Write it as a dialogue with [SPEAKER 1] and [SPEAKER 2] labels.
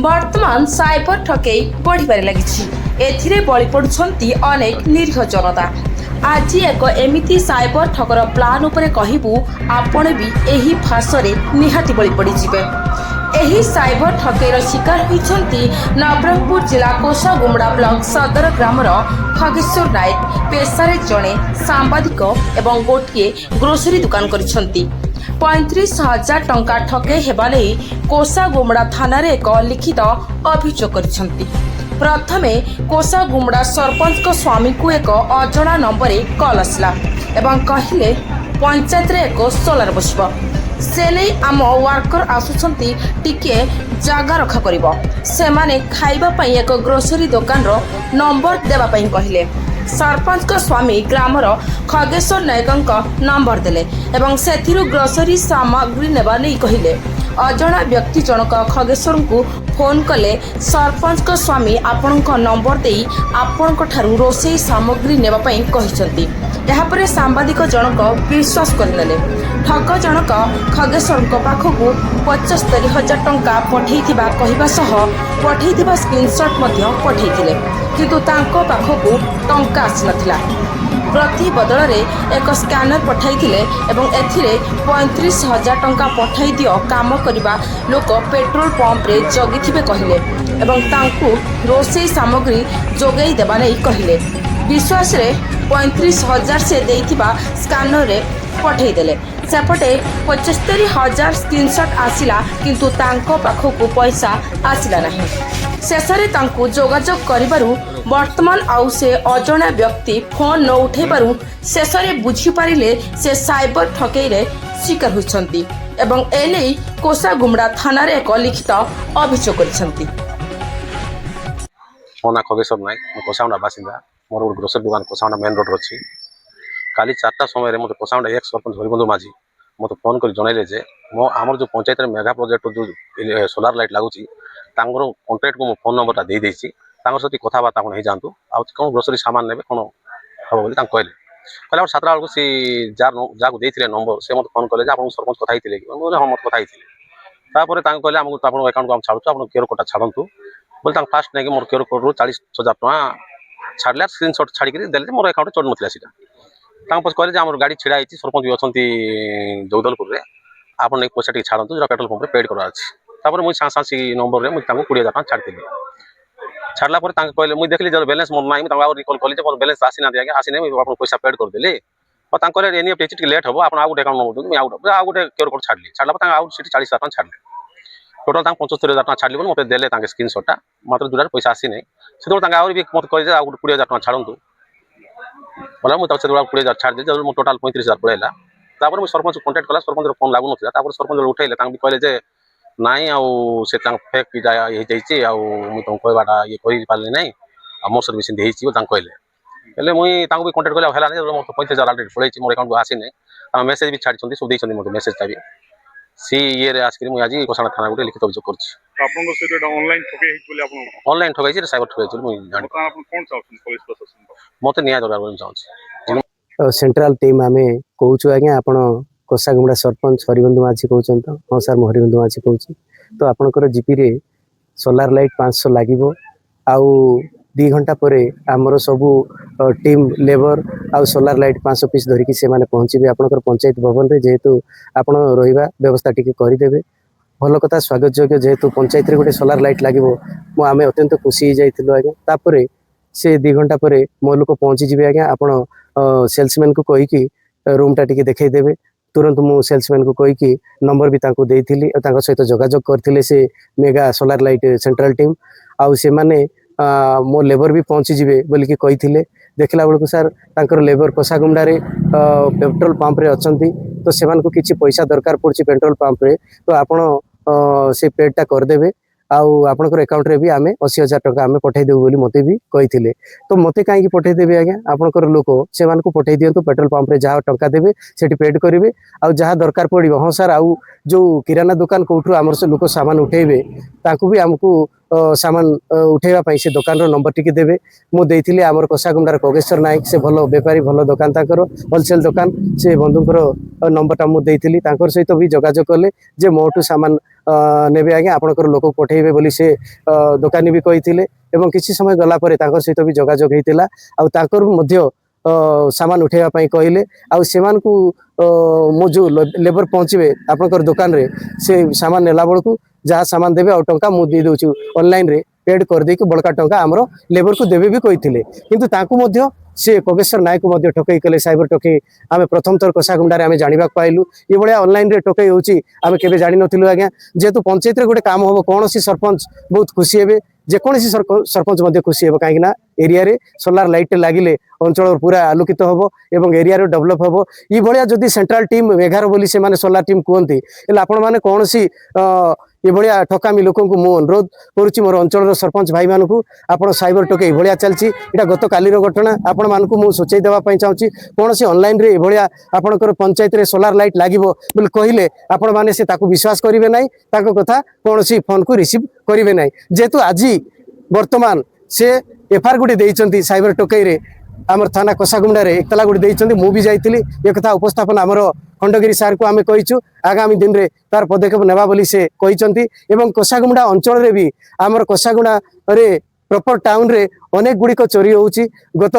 [SPEAKER 1] ବର୍ତ୍ତମାନ ସାଇବର ଠକେଇ ବଢ଼ିବାରେ ଲାଗିଛି। ଏଥିରେ ବଳି ପଡ଼ୁଛନ୍ତି ଅନେକ ନିରୀହ ଜନତା। ଆଜି ଏକ ଏମିତି ସାଇବର ଠକର ପ୍ଲାନ୍ ଉପରେ କହିବୁ, ଆପଣ ବି ଏହି ଫାଶରେ ନିହାତି ବଳି ପଡ଼ିଯିବେ। ଏହି ସାଇବର ଠକେଇର ଶିକାର ହୋଇଛନ୍ତି ନବରଙ୍ଗପୁର ଜିଲ୍ଲା କୋଷାଗୁମଡ଼ା ବ୍ଲକ ସଦର ଗ୍ରାମର ଖଗେଶ୍ୱର ନାୟକ। ପେଶାରେ ଜଣେ ସାମ୍ବାଦିକ ଏବଂ ଗୋଟିଏ ଗ୍ରୋସରୀ ଦୋକାନ କରିଛନ୍ତି। 35,000 ଟଙ୍କା ଠକେଇ ହେବା ନେଇ କୋଷାଗୁମଡ଼ା ଥାନାରେ ଏକ ଲିଖିତ ଅଭିଯୋଗ କରିଛନ୍ତି। ପ୍ରଥମେ କୋଷାଗୁମଡ଼ା ସରପଞ୍ଚଙ୍କ ସ୍ୱାମୀଙ୍କୁ ଏକ ଅଜଣା ନମ୍ବରରେ କଲ୍ ଆସିଲା ଏବଂ କହିଲେ ପଞ୍ଚାୟତରେ ଏକ ସୋଲାର ବସିବ। ସେ ନେଇ ଆମ ୱାର୍କର ଆସୁଛନ୍ତି, ଟିକେ ଜାଗା ରଖା କରିବ। ସେମାନେ ଖାଇବା ପାଇଁ ଏକ ଗ୍ରୋସରୀ ଦୋକାନର ନମ୍ବର ଦେବା ପାଇଁ କହିଲେ। ସରପଞ୍ଚଙ୍କ ସ୍ୱାମୀ ଗ୍ରାମର ଖଗେଶ୍ୱର ନାୟକଙ୍କ ନମ୍ବର ଦେଲେ ଏବଂ ସେଥିରୁ ଗ୍ରୋସରୀ ସାମଗ୍ରୀ ନେବା ନେଇ କହିଲେ। ଅଜଣା ବ୍ୟକ୍ତି ଜଣକ ଖଗେଶ୍ୱରଙ୍କୁ ଫୋନ୍ କଲେ। ସରପଞ୍ଚଙ୍କ ସ୍ୱାମୀ ଆପଣଙ୍କ ନମ୍ବର ଦେଇ ଆପଣଙ୍କଠାରୁ ରୋଷେଇ ସାମଗ୍ରୀ ନେବା ପାଇଁ କହିଛନ୍ତି। ଏହାପରେ ସାମ୍ବାଦିକ ଜଣକ ବିଶ୍ୱାସ କରିନେଲେ। ଠକ ଜଣକ ଖଗେଶ୍ୱରଙ୍କ ପାଖକୁ 75,000 ଟଙ୍କା ପଠାଇଥିବା କହିବା ସହ ପଠାଇଥିବା ସ୍କ୍ରିନଶଟ୍ ମଧ୍ୟ ପଠାଇଥିଲେ, କିନ୍ତୁ ତାଙ୍କ ପାଖକୁ ଟଙ୍କା ଆସିନଥିଲା। ପ୍ରତି ବଦଳରେ ଏକ ସ୍କାନର ପଠାଇଥିଲେ ଏବଂ ଏଥିରେ 35,000 ଟଙ୍କା ପଠାଇ ଦିଅ, କାମ କରିବା ଲୋକ ପେଟ୍ରୋଲ ପମ୍ପରେ ଜଗିଥିବେ କହିଲେ ଏବଂ ତାଙ୍କୁ ରୋଷେଇ ସାମଗ୍ରୀ ଯୋଗାଇ ଦେବା ନେଇ କହିଲେ। ବିଶ୍ୱାସରେ 35,000 ସେ ଦେଇଥିବା ସ୍କାନରରେ ପଠାଇଦେଲେ। ସେପଟେ 75,000 ସ୍କ୍ରିନଶଟ୍ ଆସିଲା, କିନ୍ତୁ ତାଙ୍କ ପାଖକୁ ପଇସା ଆସିଲା ନାହିଁ। ଶେଷରେ ତାଙ୍କୁ ଯୋଗାଯୋଗ କରିବାରୁ ବର୍ତ୍ତମାନ ଆଉ ସେ ଅଜଣା ବ୍ୟକ୍ତି ଫୋନ୍ ନ ଉଠାଇବାରୁ ଶେଷରେ ବୁଝିପାରିଲେ ସେ ସାଇବର ଠକେଇରେ ଶିକାର ହୋଇଛନ୍ତି ଏବଂ ଏନେଇ କୋଷାଗୁମଡ଼ା ଥାନାରେ ଏକ ଲିଖିତ ଅଭିଯୋଗ କରିଛନ୍ତି।
[SPEAKER 2] ମୋ ନାଁ ଖଗେଶ୍ୱର ନାୟକ, ମୁଁ କୋଷାଗୁମଡ଼ା ବାସିନ୍ଦା। ମୋର ଗୋଟେ ଗ୍ରୋସରୀ ଦୋକାନ କୋଷାଗୁମଡ଼ା ମେନ୍ ରୋଡ଼ରେ ଅଛି। କାଲି 4ଟା ସମୟରେ ମୋତେ କୋଷାଗୁମଡ଼ା ଏକ୍ସ ସରପଞ୍ଚ ହରିବନ୍ଧୁ ମାଝୀ ମୋତେ ଫୋନ୍ କରି ଜଣାଇଲେ ଯେ ଆମର ଯେଉଁ ପଞ୍ଚାୟତରେ ମେଗା ପ୍ରୋଜେକ୍ଟର ଯେଉଁ ସୋଲାର ଲାଇଟ୍ ଲାଗୁଛି, ତାଙ୍କର କଣ୍ଟ୍ରାକ୍ଟକୁ ମୁଁ ଫୋନ୍ ନମ୍ବରଟା ଦେଇଦେଇଛି। ତାଙ୍କର ସହିତ କଥାବାର୍ତ୍ତା ଆପଣ ହେଇଯାଆନ୍ତୁ, ଆଉ କ'ଣ ଗ୍ରୋସରୀ ସାମାନ ନେବେ କ'ଣ ହେବ ବୋଲି ତାଙ୍କୁ କହିଲେ। କହିଲା ପରେ 7ଟା ବେଳକୁ ସେ ଯାହାକୁ ଦେଇଥିଲେ ନମ୍ବର, ସେ ମୋତେ ଫୋନ୍ କଲେ ଯେ ଆପଣଙ୍କୁ ସରପଞ୍ଚ କଥା ହେଇଥିଲେ କି? ମୁଁ କହିଲି ହଁ, ମୋତେ କଥା ହେଇଥିଲେ। ତାପରେ ତାଙ୍କୁ କହିଲେ ଆମକୁ ଆପଣଙ୍କ ଆକାଉଣ୍ଟକୁ ଆମେ ଛାଡ଼ୁଛୁ, ଆପଣ କ୍ୟୁଆର୍ କୋଡ଼ଟା ଛାଡ଼ନ୍ତୁ ବୋଲି ତାଙ୍କୁ ଫାଷ୍ଟ ନେଇକି ମୋର କ୍ୟୁଆର୍ କୋଡ଼ରୁ 40,000 ଟଙ୍କା ଛାଡ଼ିଲେ। ସ୍କ୍ରିନଶଟ୍ ଛାଡ଼ିକିରି ଦେଲେ, ମୋର ଆକାଉଣ୍ଟରେ ଚଢ଼ୁନଥିଲା ସେଇଟା। ତାଙ୍କ ପଛେ କହିଲେ ଯେ ଆମର ଗାଡ଼ି ଛିଡ଼ା ହେଇଛି, ସରପଞ୍ଚ ବି ଅଛନ୍ତି ଜଗଦଲପୁରରେ, ଆପଣ ନେଇକି ପଇସା ଟିକେ ଛାଡ଼ନ୍ତୁ, ଯେଉଁଟା ପେଟ୍ରୋଲ ପମ୍ପରେ ପେଡ୍ କରାର ଅଛି। ତାପରେ ମୁଁ ସାଙ୍ଗେ ସାଙ୍ଗେ ନମ୍ବରରେ ମୁଁ ତାଙ୍କୁ 20,000 ଟଙ୍କା ଛାଡ଼ିଥିଲି। ଛାଡ଼ିଲା ପରେ ତାଙ୍କୁ କହିଲେ, ମୁଁ ଦେଖିଲି ଯେ ବାଲାନ୍ସ ମୋର ନାହିଁ, ମୁଁ ତାଙ୍କୁ ଆଉ ରିକଲ୍ କଲି ଯେ ମୋର ବାଲାନ୍ସ ଆସିନାହାନ୍ତି ଆଜ୍ଞା, ଆସିନାହିଁ, ମୁଁ ଆପଣଙ୍କୁ ପଇସା ପେଡ୍ କରିଦେଲି। ଆଉ ତାଙ୍କୁ କହିଲେ ଏନ୍ଇଏଫ୍ଟି ହେଇଛି, ଟିକେ ଲେଟ୍ ହେବ, ଆପଣ ଆଉ ଗୋଟେ ଆକାଉଣ୍ଟ ନମ୍ବର ଦିଅନ୍ତୁ, ମୁଁ ଆଉ ଗୋଟେ କ୍ୟୁଆର୍ କୋଡ଼ ଛାଡ଼ିଲି। ଛାଡ଼ିଲା ପରେ ତାଙ୍କୁ ଆଉ ସେଠି 40,000 ଟଙ୍କା ଛାଡ଼ିଲେ। ଟୋଟାଲ୍ ତାଙ୍କୁ 75,000 ଟଙ୍କା ଛାଡ଼ିଲି ବୋଲି ମୋତେ ଦେଲେ ତାଙ୍କ ସ୍କ୍ରିନଶଟ୍ଟା, ମାତ୍ର ଯେଉଁଟାରେ ପଇସା ଆସିନାହିଁ। ସେତେବେଳେ ତାଙ୍କୁ ଆହୁରି ବି ମୋତେ କହିଲେ ଯେ ଆଉ ଗୋଟେ 20,000 ଟଙ୍କା ଛାଡ଼ନ୍ତୁ। ବୋଲେ ମୁଁ ତାକୁ ସେତେବେଳେ 20,000 ଛାଡ଼ିଦେଲି, ଯେତେବେଳେ ମୁଁ ଟୋଟାଲ୍ 35,000 ପଳେଇଲା। ତାପରେ ମୁଁ ସରପଞ୍ଚ କଣ୍ଟାକ୍ଟ କଲା, ସରପଞ୍ଚର ଫୋନ୍ ଲାଗୁନଥିଲା। ତାପରେ ସରପଞ୍ଚ ଉଠେଇଲେ, ତାଙ୍କୁ ବି କହିଲେ ଯେ ନାଇଁ, ଆଉ ସେ ତାଙ୍କ ଫେକ୍ ଇଟା ହେଇଯାଇଛି, ଆଉ ମୁଁ ତାଙ୍କୁ କହିବାଟା ଇଏ କରିପାରିଲି ନାହିଁ, ଆଉ ମୋ ସହିତ ବି ସେମିତି ହେଇଛି ବୋଲି ତାଙ୍କୁ କହିଲେ। ହେଲେ ମୁଇଁ ତାଙ୍କୁ ବି କଣ୍ଟାକ୍ଟ କଲି, ଆଉ ହେଲାନି। ମୋର 35,000 ଅଲରେଡ଼ି ପଳେଇଛି, ମୋର ଆକାଉଣ୍ଟକୁ ଆସିନାହିଁ। ତାଙ୍କ ମେସେଜ୍ ବି ଛାଡ଼ିଛନ୍ତି, ସବୁ ଦେଇଛନ୍ତି ମୋତେ ମେସେଜ୍ଟା ବି। ସେଇ ଇଏରେ ଆସିକି ମୁଁ ଆଜି କୋଷାଗୁମଡ଼ା ଥାନା ଗୋଟେ ଲିଖିତ ଅଭିଯୋଗ କରୁଛି।
[SPEAKER 3] ଆପଣଙ୍କ ସହିତ ଏଇଟା ଅନଲାଇନ୍ ଠକେଇ ହେଇଛି ବୋଲି ଆପଣ
[SPEAKER 2] ଅନଲାଇନ୍ ଠକାଇଛି, ସାଇବର ଠକାଇଛି ବୋଲି ମୁଁ ଜାଣି।
[SPEAKER 3] ଆପଣ କ'ଣ ଚାହୁଁଛନ୍ତି ପୋଲିସ ପ୍ରଶାସନ?
[SPEAKER 2] ମୋତେ ନ୍ୟାୟ ଦରକାର ବୋଲି ମୁଁ ଚାହୁଁଛି।
[SPEAKER 4] सेंट्रल टीम आम कौचु आज्ञा आप कोषागुमड़ा सरपंच हरिबंधु माझी कहते तो हाँ सर, मुझे हरिबंधु माझी कहूँ। तो आपंकर जीपी रे सोलार लाइट 500 लगे आउ 2 घंटा पर आमर सबू टीम लेबर आउ सोलार लाइट 500 पीस धरिकी से पहुँचे आपंकर पंचायत भवन में जेहेतु आप रहा व्यवस्था टी करदे भल कथा स्वागत योग्य जेहेतु पंचायत गोटे सोलार लाइट लगे आम अत्यंत खुशी जाइलु आज्ञा। तापर से 2 घंटा पर मो लोक पहुँची जी आज्ञा आप सेल्समैन को कहीकि रूमटा टी देखईदेवे। तुरंत मु सेल्समैन को कहीकि नंबर भी सहित जोगाजोग करते से mega solar light central team आउ से माने मो लेबर भी पहुँची जीवे बोलिकी कही देखला बेलू सार तांकर लेबर कोषागुमड़ा पेट्रोल पंप रे अछंती, तो से किसी पैसा दरकार पड़ी पेट्रोल पंप रे, तो आपण से पेडटा करदेवे आउ आपनकर अकाउंट रे भी आमे 80,000 टका आमे पठाई देबु बोली मते भी कहिथिले। तो मते काहे की पठाई देबे आज्ञा, आपनकर लोक से मान को पठाई दियंतु, पेट्रोल पंप रे जहाँ टका देबे सेठी पेड करिवे आउ जहाँ दरकार पड़िबो। हाँ सर, आउ जो किराना दुकान कोठु हमर से लोक सामान उठेबे तांकु भी हमकु सामान उठेवा पाई से दुकान रो नंबर टिके देबे मु देइथिले हमर कोसागुंडार कोगेश्वर नायक से भलो बेपारी भलो दुकान ताकर होलसेल दुकान से बंधुकर नंबरटा मु देइथिली ताकर सहित भी जोगाजोग कले जे मोटू सामान नेबे आगे आपनकर लोक पठेबे बोली से दुकानी भी कहिथिले एवं किछि समय गला परे ताकर सहित भी जोगाजोग हेतिला आ ताकर मध्य सामान उठेवा पाई कहले आ सेमान को मो जो लेबर पहुँचे आपनकर दुकान रे से सामान नेला बळकू जहाँ सामान देवे और टंका मु दे दउछु ऑनलाइन रे पेड कर दे बड़का टंका हमरो लेबर को देवे भी कहिथिले किंतु ताकू मध्य से कोगेश्वर नायक को मध्य ठकई कले साइबर ठकई आमे प्रथम थर कोसागुंडारे आमे जानिबा पाइलु ये बड़िया ऑनलाइन रे ठकई होची आमे केबे जानि नथिलु आज्ञा जेतु पंचायत रे गोटे काम होबो कोनोसी सरपंच बहुत खुशी हेबे जेकोसी सरपंच मध्य खुशी हेबो काहे ना एरिया रे सोलार लाइट लागिले अंचल पूरा आलोकित होबो एवं एरिया रे डेवलप होबो ई बड़िया जदी सेंट्रल टीम 11 बोली से माने सोलार टीम कहंती एला आपण माने कोनोसी ये भाया ठकामी लोक मु अनुरोध करुच्ची मोर अंचल सरपंच भाई मानू आप साइबर टोके भाया चलती यहाँ गत काली घटना आपण मानक मुझे सूचई देवाई चाहूँगी कौन से ऑनलाइन रे भाया आपंकर पंचायत रे सोलार लाइट लगे बोले कहले आपण मैंने से विश्वास करेंगे ना कथा कौन सी फोन को रिसीव करेंगे ना जेहेतु आज बर्तमान से एफआईआर गोटे देती साइबर टोकई रे आमर थाना कोसागुंडा एक तला गोटे देती मुझे जाइली ये कथा उपस्थापन आमर खंडगिरी सार को आमे कहीचु आगामी दिन रे तार पदक्षेप नेबा बोली से कहिसंती एवं कोसागुंडा अंचल रे भी आमर कोसागुंडा रे प्रॉपर टाउन रे अनेक गुड़िक चोरी होउची गत